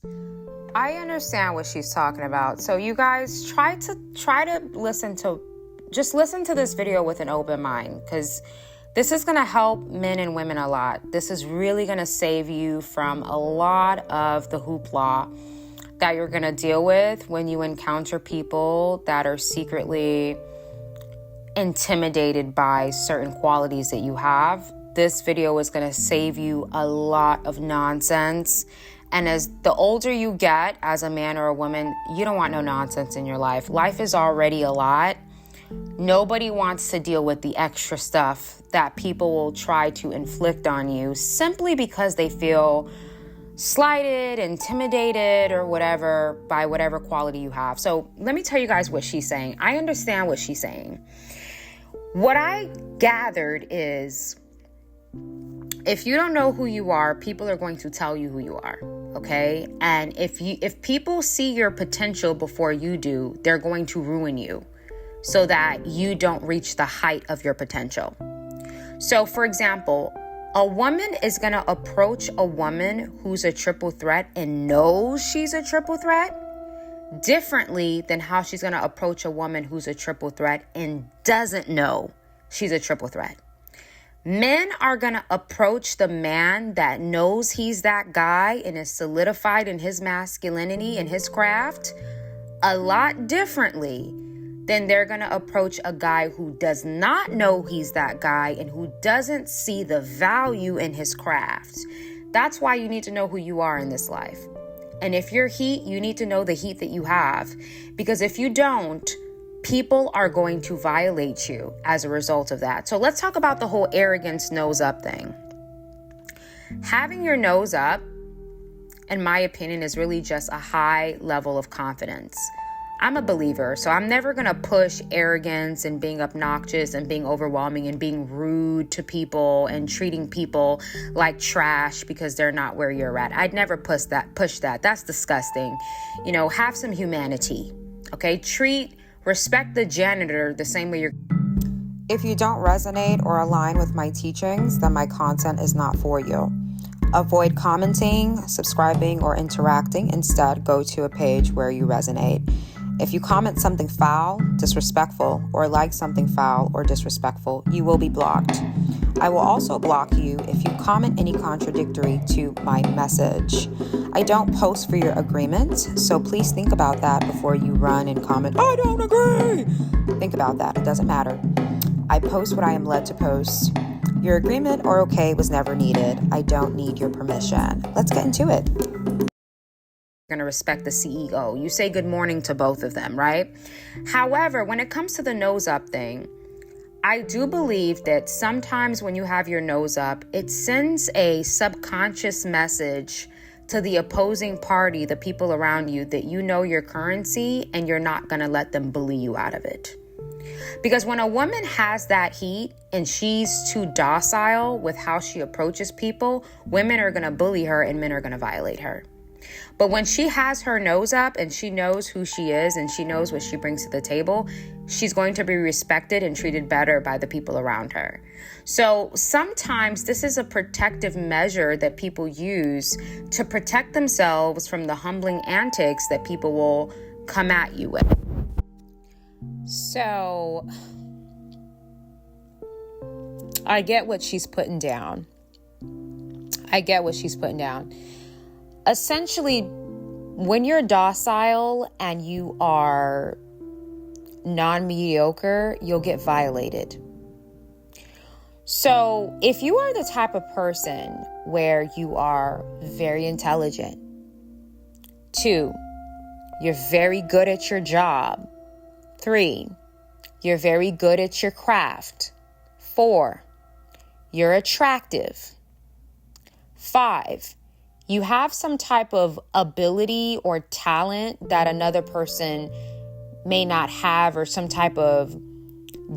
I understand what she's talking about. So you guys try to listen to this video with an open mind, because this is going to help men and women a lot. This is really going to save you from a lot of the hoopla that you're going to deal with when you encounter people that are secretly intimidated by certain qualities that you have. This video is going to save you a lot of nonsense. And as the older you get as a man or a woman, you don't want no nonsense in your life. Life is already a lot. Nobody wants to deal with the extra stuff that people will try to inflict on you simply because they feel slighted, intimidated, or whatever by whatever quality you have. So let me tell you guys what she's saying. I understand what she's saying. What I gathered is, if you don't know who you are, people are going to tell you who you are, okay? And if people see your potential before you do, they're going to ruin you so that you don't reach the height of your potential. So, for example, a woman is going to approach a woman who's a triple threat and knows she's a triple threat differently than how she's going to approach a woman who's a triple threat and doesn't know she's a triple threat. Men are going to approach the man that knows he's that guy and is solidified in his masculinity and his craft a lot differently than they're going to approach a guy who does not know he's that guy and who doesn't see the value in his craft. That's why you need to know who you are in this life. And if you're heat, you need to know the heat that you have. Because if you don't, people are going to violate you as a result of that. So let's talk about the whole arrogance nose up thing. Having your nose up, in my opinion, is really just a high level of confidence. I'm a believer, so I'm never going to push arrogance and being obnoxious and being overwhelming and being rude to people and treating people like trash because they're not where you're at. I'd never push that. That's disgusting. Have some humanity, okay? Respect the janitor the same way you're... If you don't resonate or align with my teachings, then my content is not for you. Avoid commenting, subscribing, or interacting. Instead, go to a page where you resonate. If you comment something foul, disrespectful, or like something foul or disrespectful, you will be blocked. I will also block you if you comment any contradictory to my message. I don't post for your agreement, so please think about that before you run and comment, "I don't agree." Think about that. It doesn't matter. I post what I am led to post. Your agreement or okay was never needed. I don't need your permission. Let's get into it. Going to respect the CEO. You say good morning to both of them, right? However, when it comes to the nose up thing, I do believe that sometimes when you have your nose up, it sends a subconscious message to the opposing party, the people around you, that you know your currency and you're not going to let them bully you out of it. Because when a woman has that heat and she's too docile with how she approaches people, women are going to bully her and men are going to violate her. But when she has her nose up and she knows who she is and she knows what she brings to the table, she's going to be respected and treated better by the people around her. So sometimes this is a protective measure that people use to protect themselves from the humbling antics that people will come at you with. So I get what she's putting down. Essentially, when you're docile and you are non-mediocre, you'll get violated. So if you are the type of person where you are very intelligent, 2, you're very good at your job, 3, you're very good at your craft, 4, you're attractive, 5, you have some type of ability or talent that another person may not have, or some type of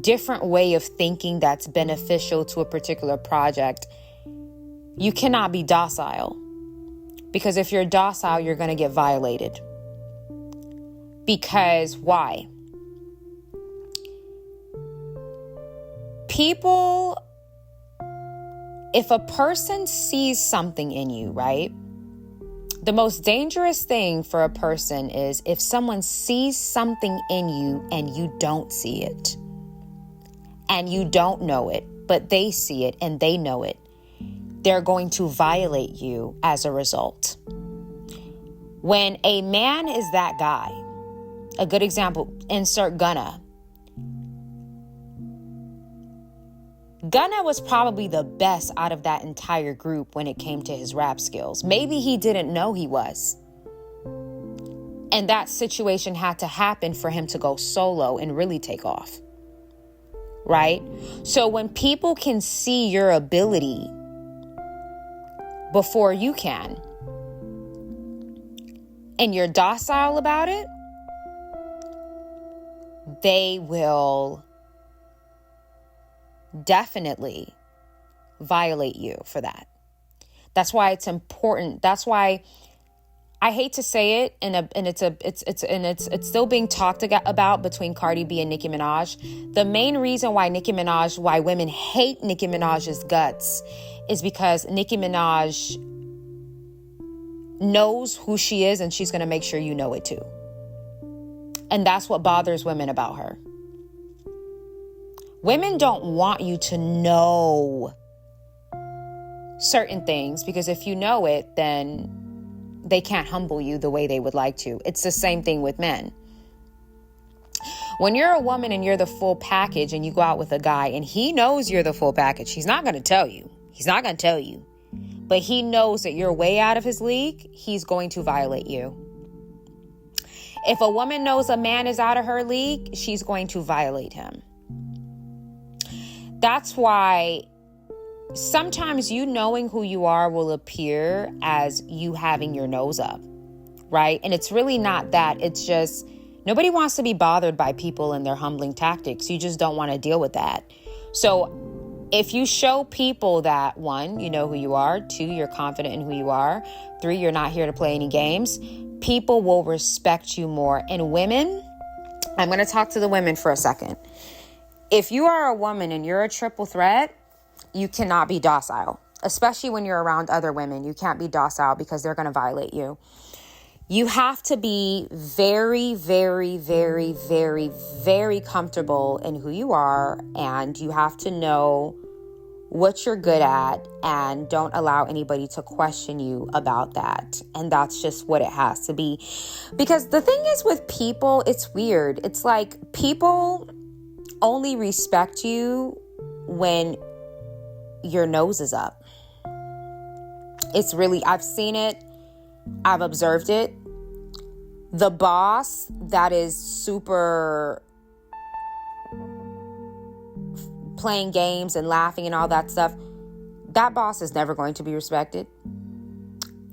different way of thinking that's beneficial to a particular project, you cannot be docile. Because if you're docile, you're going to get violated. Because why? People, if a person sees something in you, right? The most dangerous thing for a person is if someone sees something in you and you don't see it. And you don't know it, but they see it and they know it. They're going to violate you as a result. When a man is that guy, a good example, insert Gunna. Gunna was probably the best out of that entire group when it came to his rap skills. Maybe he didn't know he was. And that situation had to happen for him to go solo and really take off. Right? So when people can see your ability before you can, and you're docile about it, they will definitely violate you for that. That's why it's important. That's why I hate to say it, and it's still being talked about between Cardi B and Nicki Minaj. The main reason why why women hate Nicki Minaj's guts is because Nicki Minaj knows who she is, and she's going to make sure you know it too. And that's what bothers women about her. Women don't want you to know certain things, because if you know it, then they can't humble you the way they would like to. It's the same thing with men. When you're a woman and you're the full package and you go out with a guy and he knows you're the full package, he's not going to tell you. He's not going to tell you. But he knows that you're way out of his league. He's going to violate you. If a woman knows a man is out of her league, she's going to violate him. That's why sometimes you knowing who you are will appear as you having your nose up, right? And it's really not that. It's just nobody wants to be bothered by people and their humbling tactics. You just don't want to deal with that. So if you show people that, one, you know who you are, two, you're confident in who you are, three, you're not here to play any games, people will respect you more. And women, I'm going to talk to the women for a second. If you are a woman and you're a triple threat, you cannot be docile, especially when you're around other women. You can't be docile because they're going to violate you. You have to be very, very, very, very, very comfortable in who you are, and you have to know what you're good at, and don't allow anybody to question you about that. And that's just what it has to be. Because the thing is with people, it's weird. It's like people only respect you when your nose is up. It's really, I've seen it. I've observed it. The boss that is super playing games and laughing and all that stuff, that boss is never going to be respected.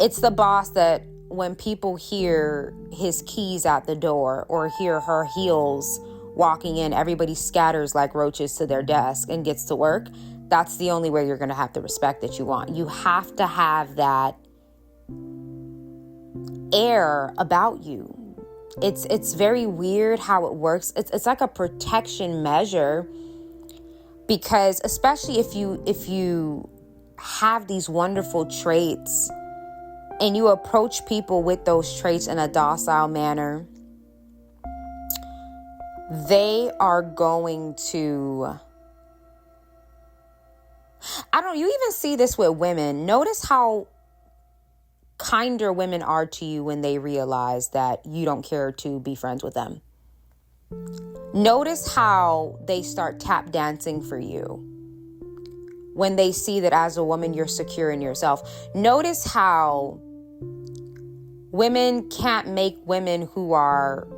It's the boss that when people hear his keys at the door or hear her heels walking in, everybody scatters like roaches to their desk and gets to work. That's the only way you're going to have the respect that you want. You have to have that air about you. It's very weird how it works. It's like a protection measure, because especially if you have these wonderful traits and you approach people with those traits in a docile manner, they are going to, you even see this with women. Notice how kinder women are to you when they realize that you don't care to be friends with them. Notice how they start tap dancing for you when they see that as a woman you're secure in yourself. Notice how women can't make women who are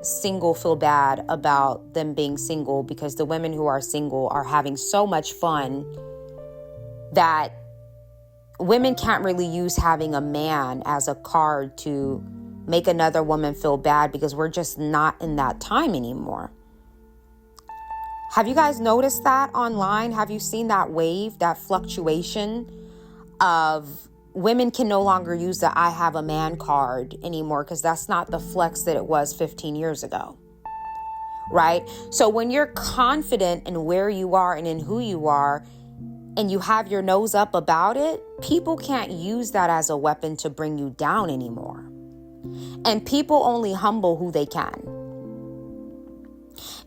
single feel bad about them being single, because the women who are single are having so much fun that women can't really use having a man as a card to make another woman feel bad, because we're just not in that time anymore. Have you guys noticed that online? Have you seen that wave, that fluctuation of women can no longer use the I have a man card anymore, because that's not the flex that it was 15 years ago, right? So when you're confident in where you are and in who you are, and you have your nose up about it, people can't use that as a weapon to bring you down anymore. And people only humble who they can.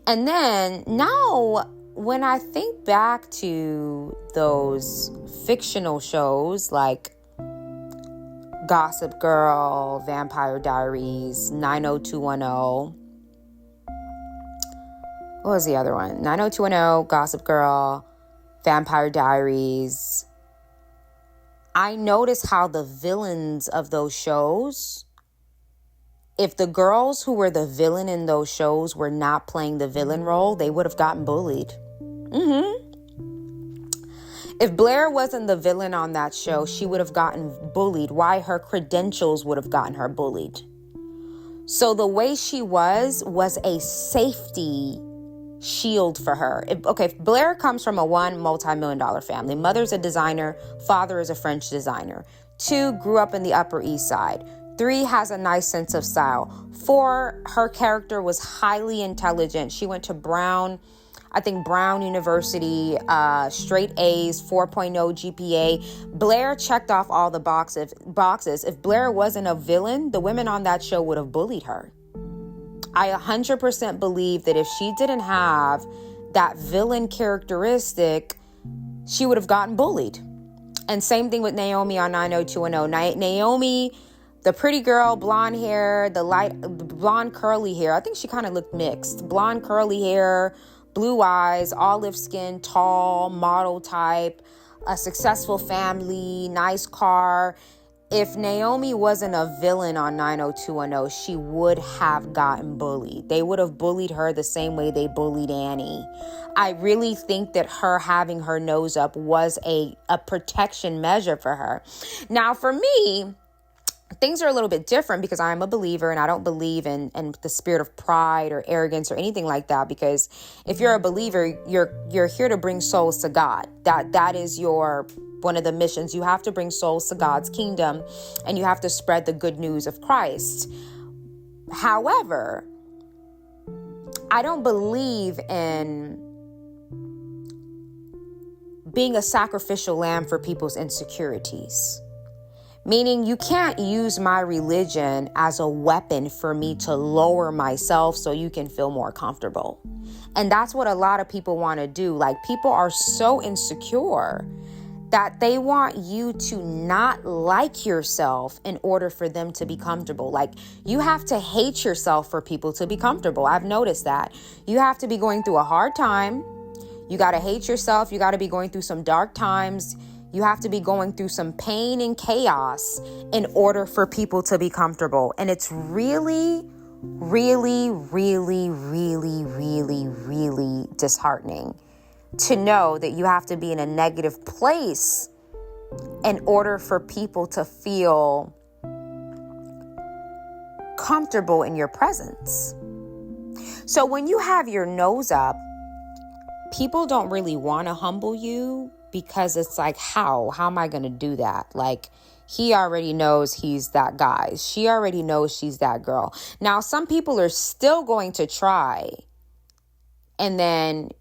And then now, when I think back to those fictional shows like Gossip Girl, Vampire Diaries, 90210. What was the other one? 90210, Gossip Girl, Vampire Diaries. I noticed how the villains of those shows, if the girls who were the villain in those shows were not playing the villain role, they would have gotten bullied. If Blair wasn't the villain on that show, she would have gotten bullied. Why? Her credentials would have gotten her bullied. So the way she was a safety shield for her. If Blair comes from a multi-million-dollar family. Mother's a designer. Father is a French designer. 2, grew up in the Upper East Side. 3, has a nice sense of style. 4, her character was highly intelligent. She went to Brown University, straight A's, 4.0 GPA. Blair checked off all the boxes. If Blair wasn't a villain, the women on that show would have bullied her. I 100% believe that if she didn't have that villain characteristic, she would have gotten bullied. And same thing with Naomi on 90210. Naomi, the pretty girl, blonde hair, blonde curly hair. I think she kind of looked mixed. Blonde curly hair, blue eyes, olive skin, tall, model type, a successful family, nice car. If Naomi wasn't a villain on 90210, she would have gotten bullied. They would have bullied her the same way they bullied Annie. I really think that her having her nose up was a protection measure for her. Now, for me, things are a little bit different because I'm a believer and I don't believe in the spirit of pride or arrogance or anything like that. Because if you're a believer, you're here to bring souls to God. That is one of the missions. You have to bring souls to God's kingdom and you have to spread the good news of Christ. However, I don't believe in being a sacrificial lamb for people's insecurities. Meaning you can't use my religion as a weapon for me to lower myself so you can feel more comfortable. And that's what a lot of people want to do. Like, people are so insecure that they want you to not like yourself in order for them to be comfortable. Like, you have to hate yourself for people to be comfortable. I've noticed that. You have to be going through a hard time. You got to hate yourself. You got to be going through some dark times. You have to be going through some pain and chaos in order for people to be comfortable. And it's really, really, really, really, really, really disheartening to know that you have to be in a negative place in order for people to feel comfortable in your presence. So when you have your nose up, people don't really want to humble you because it's like, how am I going to do that? Like, he already knows he's that guy. She already knows she's that girl. Now, some people are still going to try, and then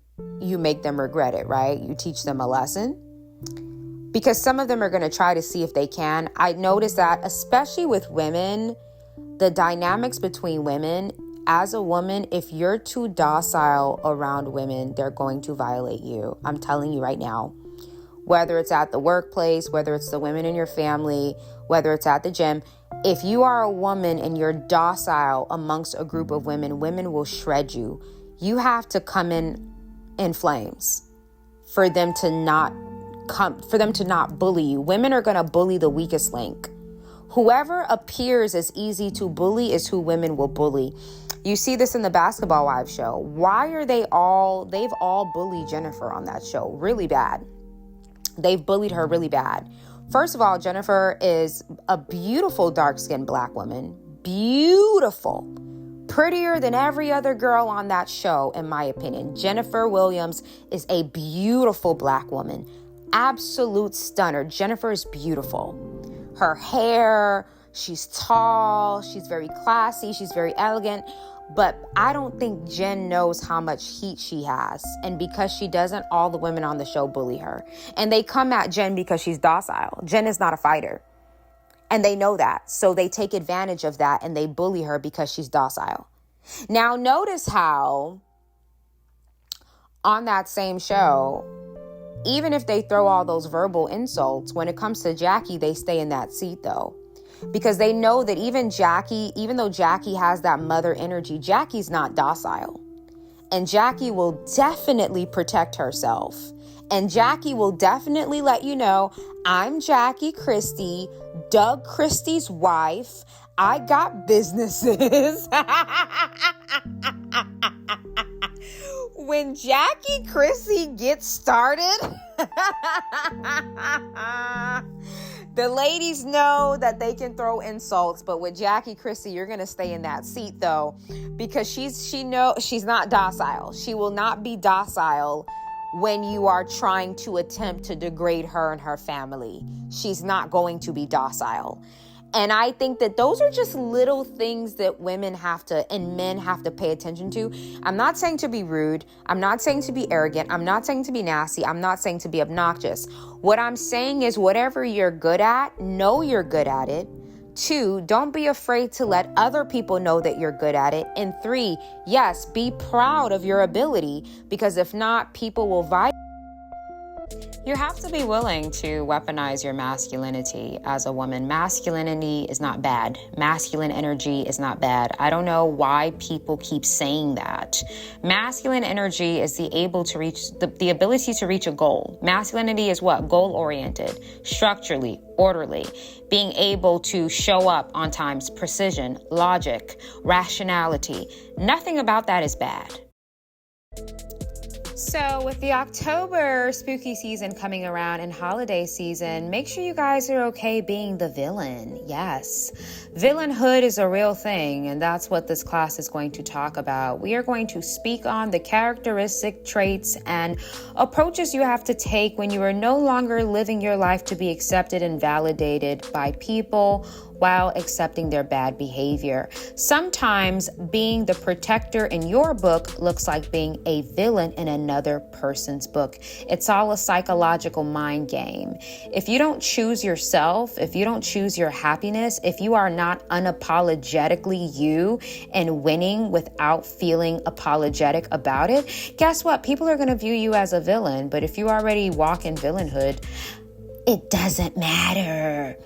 you make them regret it, right? You teach them a lesson because some of them are going to try to see if they can. I noticed that, especially with women, the dynamics between women. As a woman, if you're too docile around women, they're going to violate you. I'm telling you right now. Whether it's at the workplace, whether it's the women in your family, whether it's at the gym, if you are a woman and you're docile amongst a group of women, women will shred you. You have to come in flames for them to not bully you. Women are going to bully the weakest link. Whoever appears as easy to bully is who women will bully. You see this in the Basketball Wives show. Why are they've all bullied Jennifer on that show really bad. They've bullied her really bad. First of all, Jennifer is a beautiful dark-skinned black woman. Beautiful. Prettier than every other girl on that show, in my opinion. Jennifer Williams is a beautiful black woman. Absolute stunner. Jennifer is beautiful. Her hair, she's tall, she's very classy, she's very elegant. But I don't think Jen knows how much heat she has. And because she doesn't, all the women on the show bully her. And they come at Jen because she's docile. Jen is not a fighter. And they know that. So they take advantage of that and they bully her because she's docile. Now, notice how on that same show, even if they throw all those verbal insults, when it comes to Jackie, they stay in that seat though. Because they know that even though Jackie has that mother energy, Jackie's not docile. And Jackie will definitely protect herself. And Jackie will definitely let you know, I'm Jackie Christie, Doug Christie's wife. I got businesses. When Jackie Christie gets started, the ladies know that they can throw insults, but with Jackie Christie, you're going to stay in that seat though, because she's not docile. She will not be docile when you are trying to attempt to degrade her and her family. She's not going to be docile. And I think that those are just little things that women have to, and men have to pay attention to. I'm not saying to be rude. I'm not saying to be arrogant. I'm not saying to be nasty. I'm not saying to be obnoxious. What I'm saying is whatever you're good at, know you're good at it. 2, don't be afraid to let other people know that you're good at it. And 3, yes, be proud of your ability, because if not, people will violate. You have to be willing to weaponize your masculinity as a woman. Masculinity is not bad. Masculine energy is not bad. I don't know why people keep saying that. Masculine energy is the ability to reach a goal. Masculinity is what? Goal-oriented, structurally, orderly, being able to show up on times, precision, logic, rationality. Nothing about that is bad. So with the October spooky season coming around and holiday season, make sure you guys are okay being the villain. Yes, villainhood is a real thing, and that's what this class is going to talk about. We are going to speak on the characteristic traits and approaches you have to take when you are no longer living your life to be accepted and validated by people while accepting their bad behavior. Sometimes being the protector in your book looks like being a villain in another person's book. It's all a psychological mind game. If you don't choose yourself, if you don't choose your happiness, if you are not unapologetically you and winning without feeling apologetic about it, guess what? People are going to view you as a villain. But if you already walk in villainhood, it doesn't matter.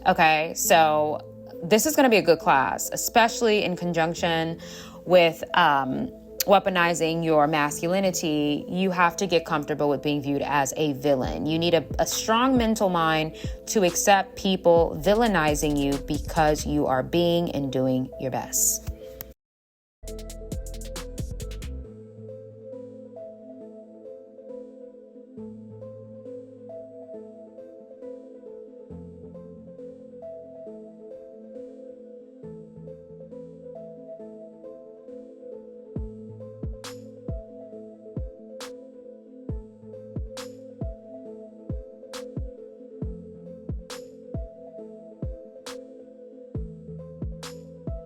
Okay, so this is going to be a good class, especially in conjunction with weaponizing your masculinity. You have to get comfortable with being viewed as a villain. You need a strong mental mind to accept people villainizing you because you are being and doing your best.